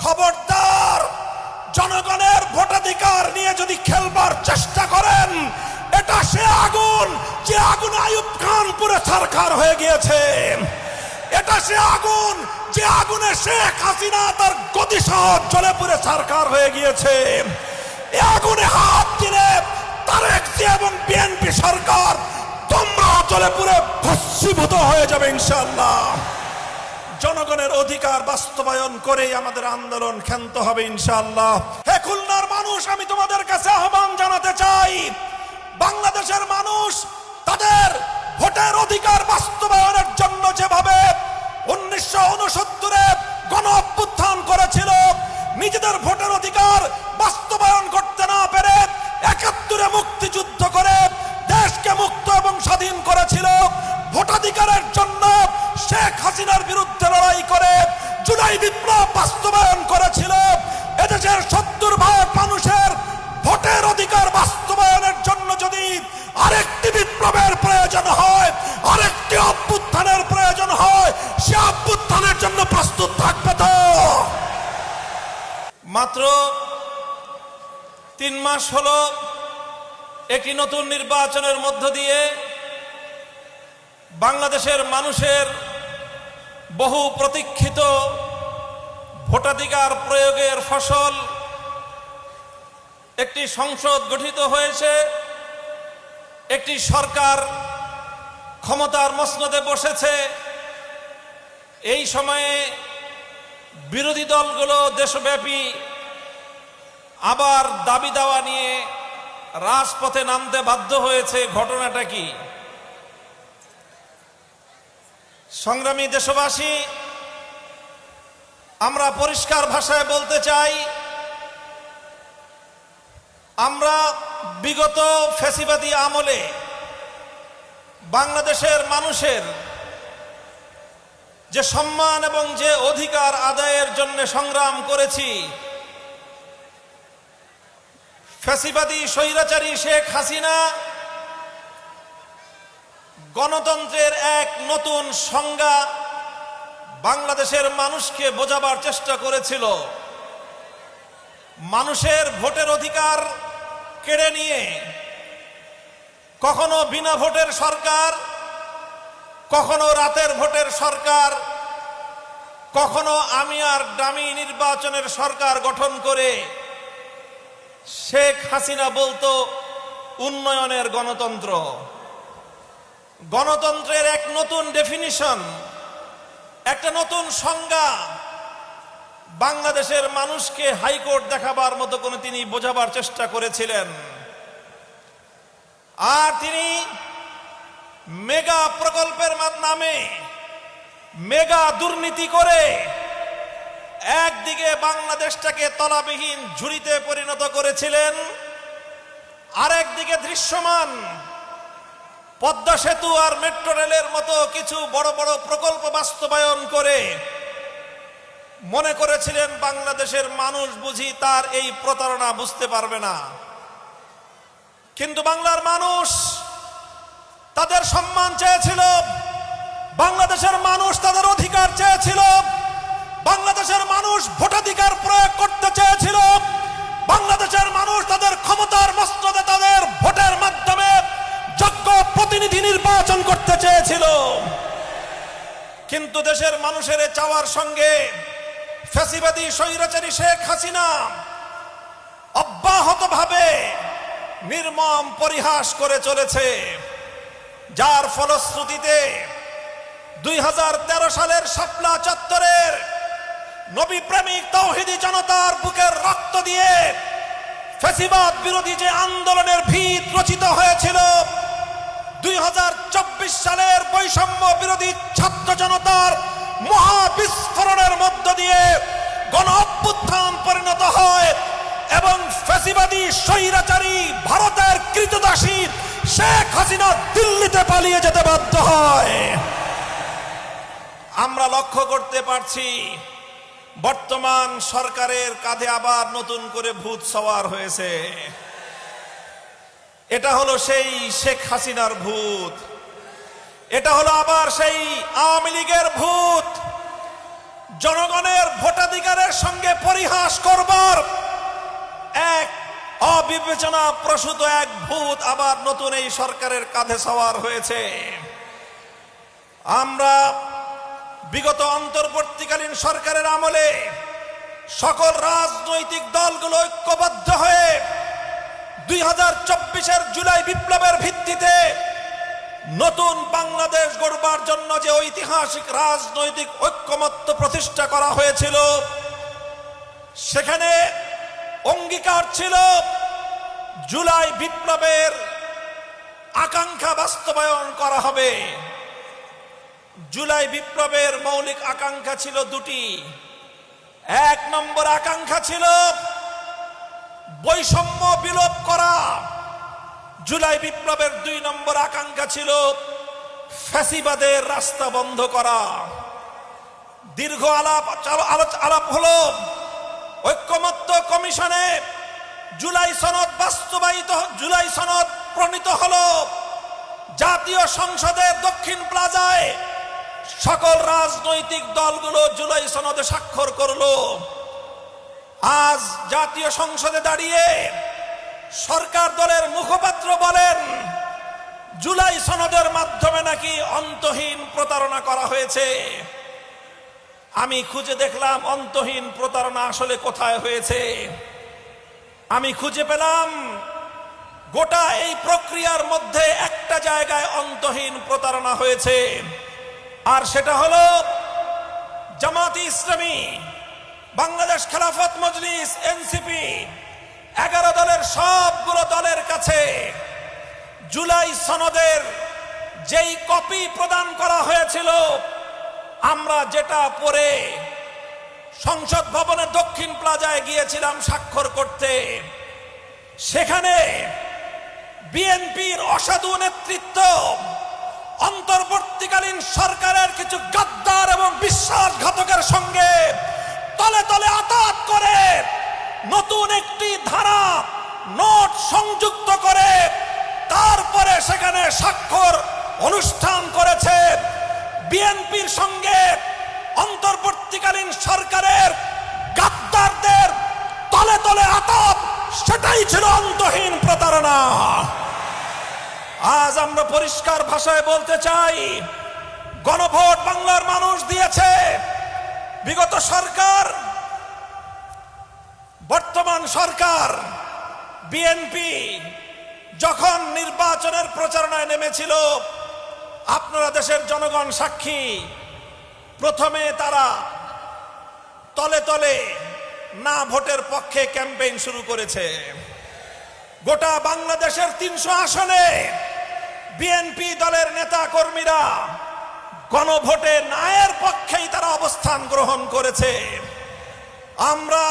খবরদার, জনগণের ভোটাধিকার নিয়ে যদি খেলবার চেষ্টা করেন, এটা সে আগুন যে আগুন আইয়ুব খান পুরে ছারখার হয়ে গিয়েছে। এটা সে আগুন যে আগুনে শেখ হাসিনা তার গতিসহ জ্বলে পুরে ছারখার হয়ে গিয়েছে। এই আগুনে হাত দিলে তারেক জিয়া এবং বিএনপি সরকার তোমরা জ্বলে পুরে ভস্মীভূত হয়ে যাবে ইনশাআল্লাহ। জনগণের অধিকার বাস্তবায়ন করেই আমাদের আন্দোলন ক্ষান্ত হবে ইনশাআল্লাহ। হে খুলনার মানুষ, আমি তোমাদের কাছে আহ্বান জানাতে চাই, বাংলাদেশের মানুষ তাদের ভোটের অধিকার বাস্তবায়নের জন্য যেভাবে 1969-এ গণ অভ্যুত্থান করেছিল, নিজেদের ভোটের অধিকার বাস্তবায়ন করতে না পেরে 71-এ মুক্তিযুদ্ধ করে দেশকে মুক্ত এবং স্বাধীন করেছিল, ভোটাধিকারের জন্য শেখ হাসিনার বিরুদ্ধে লড়াই করে জুলাই বিপ্লব বাস্তবায়ন করেছিল, এদেশের 70% মানুষের ভোটের অধিকার বাস্তবায়নের জন্য যদি আরেকটি বিপ্লবের প্রয়োজন হয়, আরেকটি অভ্যুত্থানের প্রয়োজন হয়, সে অভ্যুত্থানের জন্য প্রস্তুত থাকবে তো? মাত্র 3 মাস হলো একটি নতুন নির্বাচনের মধ্য দিয়ে বাংলাদেশের মানুষের বহু প্রতীক্ষিত ভোটাধিকার প্রয়োগের ফসল একটি সংসদ গঠিত হয়েছে, একটি সরকার ক্ষমতার মসনদে বসেছে। এই সময়ে বিরোধী দলগুলো দেশব্যাপী আবার দাবি দাওয়া নিয়ে রাজপথে নামতে বাধ্য হয়েছে। ঘটনাটা কি? সংগ্রামী দেশবাসী, আমরা পরিষ্কার ভাষায় বলতে চাই, আমরা বিগত ফ্যাসিবাদী আমলে বাংলাদেশের মানুষের যে সম্মান এবং যে অধিকার আদায়ের জন্য সংগ্রাম করেছি, ফ্যাসিবাদী স্বৈরাচারী শেখ হাসিনা গণতন্ত্রের এক নতুন সংজ্ঞা বাংলাদেশের মানুষকে বোঝাবার চেষ্টা করেছিল। মানুষের ভোটের অধিকার কেড়ে নিয়ে কখনো বিনা ভোটের সরকার, কখনো রাতের ভোটের সরকার, কখনো আমি আর ডামি নির্বাচনের সরকার গঠন করে শেখ হাসিনা বলতো উন্নয়নের গণতন্ত্র। গণতন্ত্রের এক নতুন ডেফিনিশন, একটা নতুন সংজ্ঞা বাংলাদেশের মানুষকে হাইকোর্ট দেখাবার মতো করে তিনি বোঝাবার চেষ্টা করেছিলেন। আর তিনি মেগা প্রকল্পের নামে মেগা দুর্নীতি করে একদিকে বাংলাদেশটাকে তলাবিহীন ঝুড়িতে পরিণত করেছিলেন, আরেকদিকে দৃশ্যমান পদ্মা সেতু আর মেট্রো রেলের মতো কিছু বড় বড় প্রকল্প বাস্তবায়ন করে মনে করেছিলেন বাংলাদেশের মানুষ বুঝি তার এই প্রতারণা বুঝতে পারবে না। কিন্তু বাংলার মানুষ তাদের সম্মান চেয়েছিল, বাংলাদেশের মানুষ তাদের অধিকার চেয়েছিল, বাংলাদেশের মানুষ ভোটাধিকার প্রয়োগ করতে চেয়েছিল, বাংলাদেশের মানুষ তাদের ক্ষমতার মসনদে তাদের ভোটের মাধ্যমে যোগ্য প্রতিনিধি নির্বাচন করতে চেয়েছিল। কিন্তু দেশের মানুষের চাওয়ার সঙ্গে ফ্যাসিবাদী স্বৈরাচারী শেখ হাসিনা অব্যাহতভাবে নির্মম পরিহাস করে চলেছে, যার ফলশ্রুতিতে 2013 সালের শাপলা চত্বরের নবী প্রেমিক তাওহীদি জনতার বুকের রক্ত দিয়ে ফ্যাসিবাদ বিরোধী যে আন্দোলনের ভিত রচিত হয়েছিল, 2024 সালের বৈষম্য বিরোধী ছাত্র জনতার মহাবিস্ফোরণের মধ্য দিয়ে গণ অভ্যুত্থান পরিণত হয় এবং ফ্যাসিবাদী স্বৈরাচারী ভারতের কৃতদাসী শেখ হাসিনা দিল্লিতে পালিয়ে যেতে বাধ্য হয়। আমরা লক্ষ্য করতে পারছি বর্তমান সরকারের কাঁধে আবার নতুন করে ভূত সওয়ার হয়েছে। এটা হলো সেই শেখ হাসিনার ভূত, এটা হলো আবার সেই আওয়ামী লীগের ভূত, জনগণের ভোটাধিকারের সঙ্গে পরিহাস করবার এক অবিবেচনা প্রসূত এক ভূত আবার নতুন এই সরকারের কাঁধে সওয়ার হয়েছে। আমরা বিগত অন্তর্বর্তীকালীন সরকারের আমলে সকল রাজনৈতিক দলগুলো ঐক্যবদ্ধ হয়ে 2024-এর জুলাই বিপ্লবের ভিত্তিতে নতুন বাংলাদেশ গড়বার জন্য যে ঐতিহাসিক রাজনৈতিক ঐক্যমত্য প্রতিষ্ঠা করা হয়েছিল, সেখানে অঙ্গীকার ছিল জুলাই বিপ্লবের আকাঙ্ক্ষা বাস্তবায়ন করা হবে। জুলাই বিপ্লবের মৌলিক আকাঙ্ক্ষা ছিল দুটি। এক নম্বর আকাঙ্ক্ষা ছিল বৈষম্য বিলোপ করা। জুলাই বিপ্লবের 2 নম্বর আকাঙ্ক্ষা ছিল ফ্যাসিবাদের রাস্তা বন্ধ করা। দীর্ঘ আলাপ হলো, ঐক্যমত্য কমিশনে জুলাই সনদ বাস্তবায়িত, জুলাই সনদ প্রণীত হলো। জাতীয় সংসদের দক্ষিণ প্লাজায় সকল রাজনৈতিক দলগুলো জুলাই সনদে স্বাক্ষর করলো। আজ জাতীয় সংসদে দাঁড়িয়ে সরকার দলের মুখপাত্র বলেন জুলাই সনদের মাধ্যমে নাকি অন্তহীন প্রতারণা করা হয়েছে। আমি খুঁজে দেখলাম অন্তহীন প্রতারণা আসলে কোথায় হয়েছে। আমি খুঁজে পেলাম গোটা এই প্রক্রিয়ার মধ্যে একটা জায়গায় অন্তহীন প্রতারণা হয়েছে, আর সেটা হলো জামাতে ইসলামী, বাংলাদেশ খেলাফত মজলিস, এনসিপি, 11 দলের সবগুলো দলের কাছে জুলাই সনদের যেই কপি প্রদান করা হয়েছিল, আমরা যেটা পরে সংসদ ভবনের দক্ষিণ প্লাজায় গিয়েছিলাম স্বাক্ষর করতে, সেখানে বিএনপির অসাধু নেতৃত্ব অন্তর্বর্তীকালীন সরকারের কিছু গাদ্দার এবং বিশ্বাসঘাতকের সঙ্গে তলে তলে আতাত করে নতুন একটি ধারা নোট সংযুক্ত করে তারপরে সেখানে স্বাক্ষর অনুষ্ঠান করেছে। বিএনপির সঙ্গে অন্তর্বর্তীকালীন সরকারের গাদ্দারদের তলে তলে আতাত, সেটাই ছিল অন্তহীন প্রতারণা। আজ আমরা পরিষ্কার ভাষায় বলতে চাই, গণভোট বাংলার মানুষ দিয়েছে। বিগত সরকার, বর্তমান সরকার, বিএনপি যখন নির্বাচনের প্রচারণায় নেমেছিল, আপনারা দেশের জনগণ সাক্ষী, প্রথমে তারা তলে তলে না ভোটের পক্ষে ক্যাম্পেইন শুরু করেছে। গোটা বাংলাদেশের 300 আসনে বিএনপি দলের নেতা কর্মীরা গণভোটে নায়ের পক্ষেই তারা অবস্থান গ্রহণ করেছে। আমরা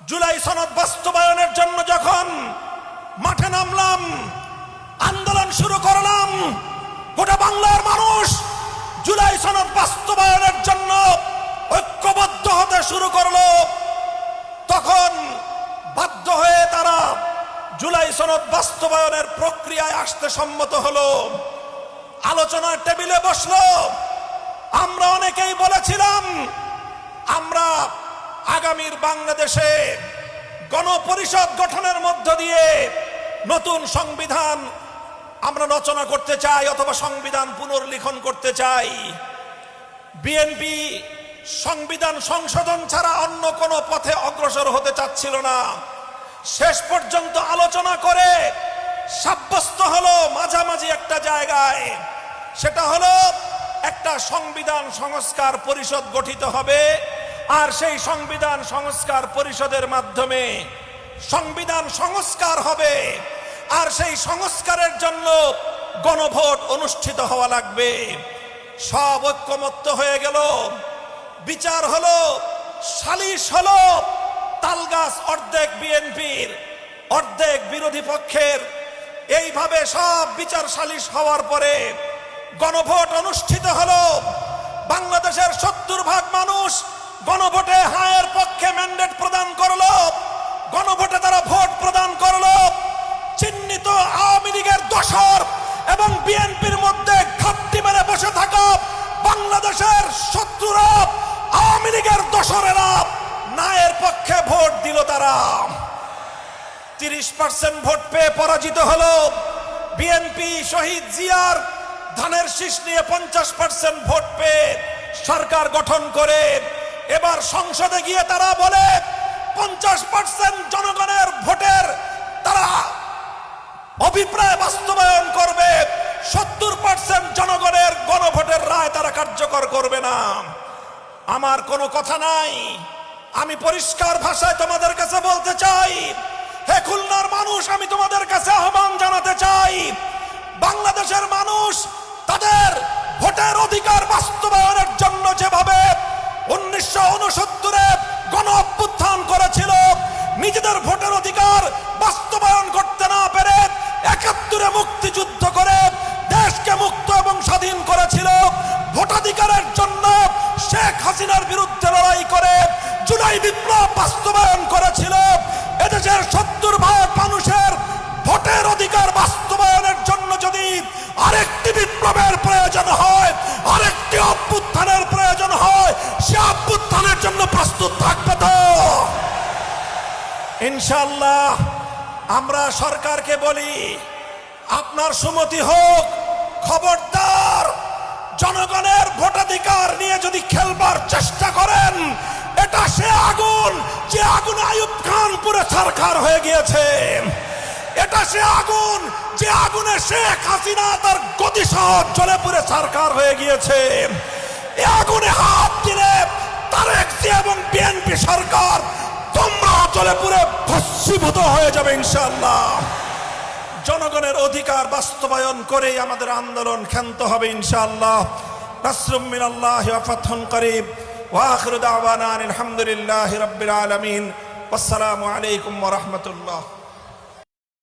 জুলাই সনদ বাস্তবায়নের জন্য যখন মাঠে নামলাম, আন্দোলন শুরু করলাম, গোটা বাংলার মানুষ জুলাই সনদ বাস্তবায়নের জন্য ঐক্যবদ্ধ হতে শুরু করলো। তখন বাধ্য হয়ে তারা জুলাই সনদ বাস্তবায়নের প্রক্রিয়ায় আসতে সম্মত হলো, আলোচনার টেবিলে বসলো। আমরা অনেকেই বলেছিলাম আমরা আগামীর বাংলাদেশে গণপরিষদ গঠনের মধ্য দিয়ে নতুন সংবিধান আমরা রচনা করতে চাই, অথবা সংবিধান পুনর্লিখন করতে চাই। বিএনপি সংবিধান সংশোধন ছাড়া অন্য কোনো পথে অগ্রসর হতে চাচ্ছিল না। শেষ পর্যন্ত আলোচনা করে সাব্যস্ত হলো মাঝামাঝি একটা জায়গায়, সেটা হলো একটা সংবিধান সংস্কার পরিষদ গঠিত হবে, আর সেই সংবিধান সংস্কার পরিষদের মাধ্যমে সংবিধান সংস্কার হবে, আর সেই সংস্কারের জন্য গণভোট অনুষ্ঠিত হওয়া লাগবে। সব ঐক্যমত্য হয়ে গেল, বিচার হলো, সালিশ হলো, তালগাছ অর্ধেক বিএনপির, অর্ধেক বিরোধী পক্ষের। এইভাবে সব বিচার সালিশ হওয়ার পরে গণভোট অনুষ্ঠিত হলো। বাংলাদেশের 70% মানুষ গণভোটে হায়ের পক্ষে ম্যান্ডেট প্রদান করলো, গণভোটে তারা ভোট প্রদান করলো। চিহ্নিত আওয়ামী লীগের দোসর এবং বিএনপির মধ্যে ঘাপটি মেরে বসে থাকা বাংলাদেশ বাংলাদেশের শত্রুরা আওয়ামী লীগের দোসরেরা নায়ের পক্ষে ভোট দিল। তারা 30% ভোট পেয়ে পরাজিত হলো। বিএনপি শহীদ জিয়ার ধানের শীষ নিয়ে 50% ভোট পেয়ে সরকার গঠন করে এবার সংসদে গিয়ে তারা বলে 50% জনগণের ভোটের তারা অভিপ্রায় বাস্তবায়ন করবে, 70% জনগণের গণভোটের রায় তারা কার্যকর করবে না। আমার কোনো কথা নাই, আমি পরিষ্কার ভাষায় তোমাদের কাছে বলতে চাই, হে খুলনার মানুষ, আমি তোমাদের কাছে আহ্বান জানাতে চাই, বাংলাদেশের মানুষ তাদের ভোটের অধিকার বাস্তবায়নের জন্য যেভাবে 1969-এ গণ অভ্যুত্থান করেছিল, নিজেদের ভোটের অধিকার বাস্তবায়ন করতে না পেরে 71-এ মুক্তিযুদ্ধ করে দেশকে মুক্ত এবং স্বাধীন করেছিল, ভোটাধিকারের জন্য শেখ হাসিনার বিরুদ্ধে লড়াই করে জুলাই বিপ্লব বাস্তবায়ন করেছিল, এদেশের 70% মানুষের ভোটের অধিকার বাস্তবায়নের জন্য যদি আরেকটি বিপ্লবের প্রয়োজন হয়, আরেকটি অভ্যুত্থানের প্রয়োজন হয়, সে অভ্যুত্থানের জন্য প্রস্তুত থাকবে তো ইনশাআল্লাহ। আমরা সরকারকে বলি, আপনার সুমতি হোক, খবরদার জনগণের ভোটাধিকার নিয়ে যদি খেলবার চেষ্টা করেন, এটা সে আগুন যে আগুন আইয়ুব খান পুরে ছারখার হয়ে গিয়েছে, এটা সে আগুন যে আগুনে শেখ হাসিনা তার গদি সহ জ্বলে পুরে ছারখার হয়ে গিয়েছে। এ আগুনে হাত দিলে তারেক জিয়া এবং বিএনপি সরকার তোমরা জ্বলে পুরে ভস্মীভূত হয়ে যাবে ইনশাআল্লাহ। জনগণের অধিকার বাস্তবায়ন করেই আমাদের আন্দোলন ক্ষান্ত হবে ইনশাআল্লাহ। নাসরুম মিনাল্লাহি ওয়া ফাতহুন করিব ওয়া আখিরু দাওয়ানা আলহামদুলিল্লাহি রাব্বিল আলামিন। আসসালামু আলাইকুম ওয়া রাহমাতুল্লাহ।